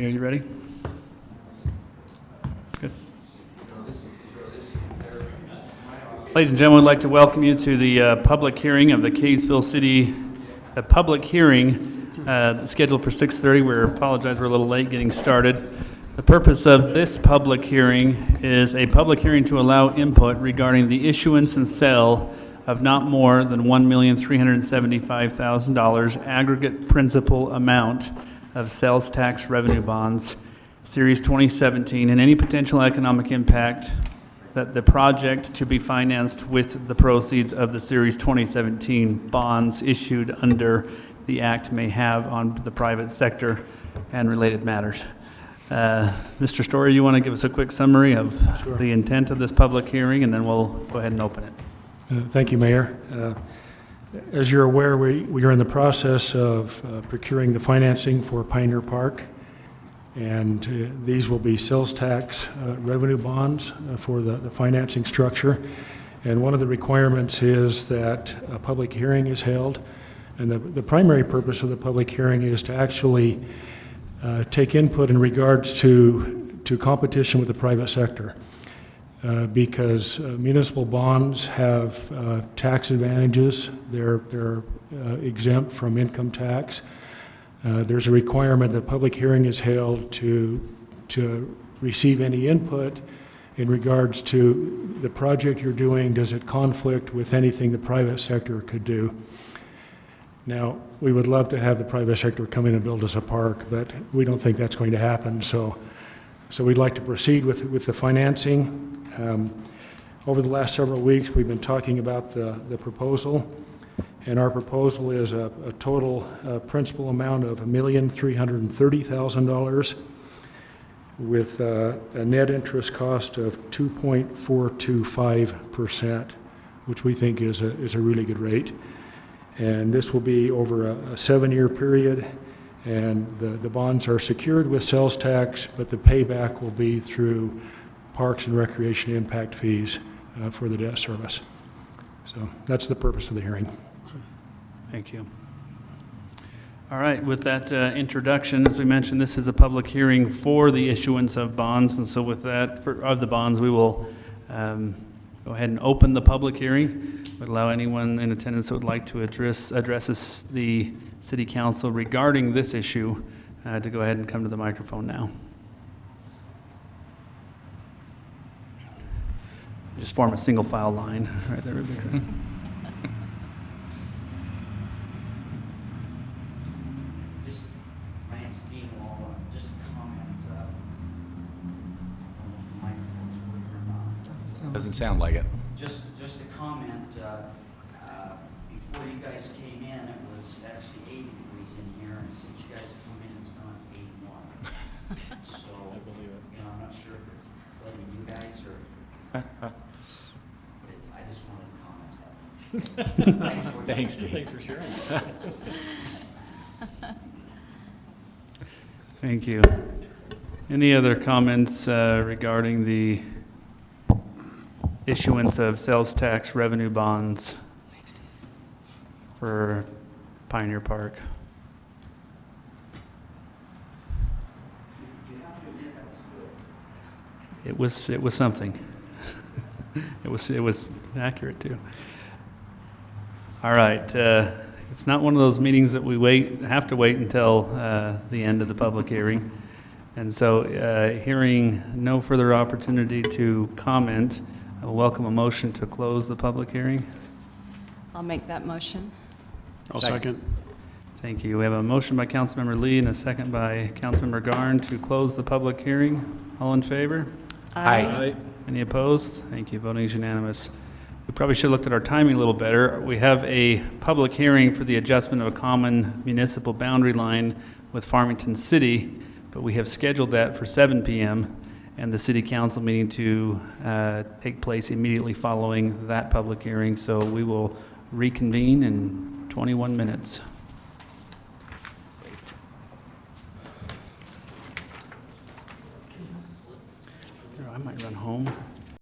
Mayor, you ready? Good. Ladies and gentlemen, I'd like to welcome you to the public hearing of the Kaysville City, public hearing scheduled for 6:30. We apologize we're a little late getting started. The purpose of this public hearing is a public hearing to allow input regarding the issuance and sale of not more than $1,375,000 aggregate principal amount of sales tax revenue bonds, Series 2017, and any potential economic impact that the project to be financed with the proceeds of the Series 2017 bonds issued under the Act may have on the private sector and related matters. Mr. Story, you want to give us a quick summary of the intent of this public hearing, and then we'll go ahead and open it. Thank you, Mayor. As you're aware, we are in the process of procuring the financing for Pioneer Park, and these will be sales tax revenue bonds for the financing structure. And one of the requirements is that a public hearing is held, and the primary purpose of the public hearing is to actually take input in regards to competition with the private sector. Because municipal bonds have tax advantages. They're exempt from income tax. There's a requirement that public hearing is held to receive any input in regards to the project you're doing. Does it conflict with anything the private sector could do? Now, we would love to have the private sector come in and build us a park, but we don't think that's going to happen. So we'd like to proceed with the financing. Over the last several weeks, we've been talking about the proposal, and our proposal is a total principal amount of $1,330,000 with a net interest cost of 2.425%, which we think is a really good rate. And this will be over a 7-year period, and the bonds are secured with sales tax, but the payback will be through parks and recreation impact fees for the debt service. So that's the purpose of the hearing. Thank you. All right, with that introduction, as we mentioned, this is a public hearing for the issuance of bonds, and so with that, of the bonds, we will go ahead and open the public hearing. Would allow anyone in attendance that would like to address the City Council regarding this issue to go ahead and come to the microphone now. Just form a single file line right there, Rebecca. My name's Dean Wall. Just a comment. The microphone's working or not. Doesn't sound like it. Just a comment. Before you guys came in, it was actually 80 degrees in here, and since you guys have come in, it's gone to 81. So, I believe it. You know, I'm not sure if it's blaming you guys or. I just wanted to comment. Thanks, Steve. Thanks for sharing. Thank you. Any other comments regarding the issuance of sales tax revenue bonds for Pioneer Park? You have to admit that was good. It was something. It was accurate too. All right, it's not one of those meetings that we have to wait until the end of the public hearing, and so hearing no further opportunity to comment, I will welcome a motion to close the public hearing. I'll make that motion. I'll second. Thank you. We have a motion by Councilmember Lee and a second by Councilmember Garn to close the public hearing. All in favor? Aye. Any opposed? Thank you. Voting is unanimous. We probably should have looked at our timing a little better. We have a public hearing for the adjustment of a common municipal boundary line with Farmington City, but we have scheduled that for 7 p.m. and the City Council meeting to take place immediately following that public hearing. So we will reconvene in 21 minutes. I might run home.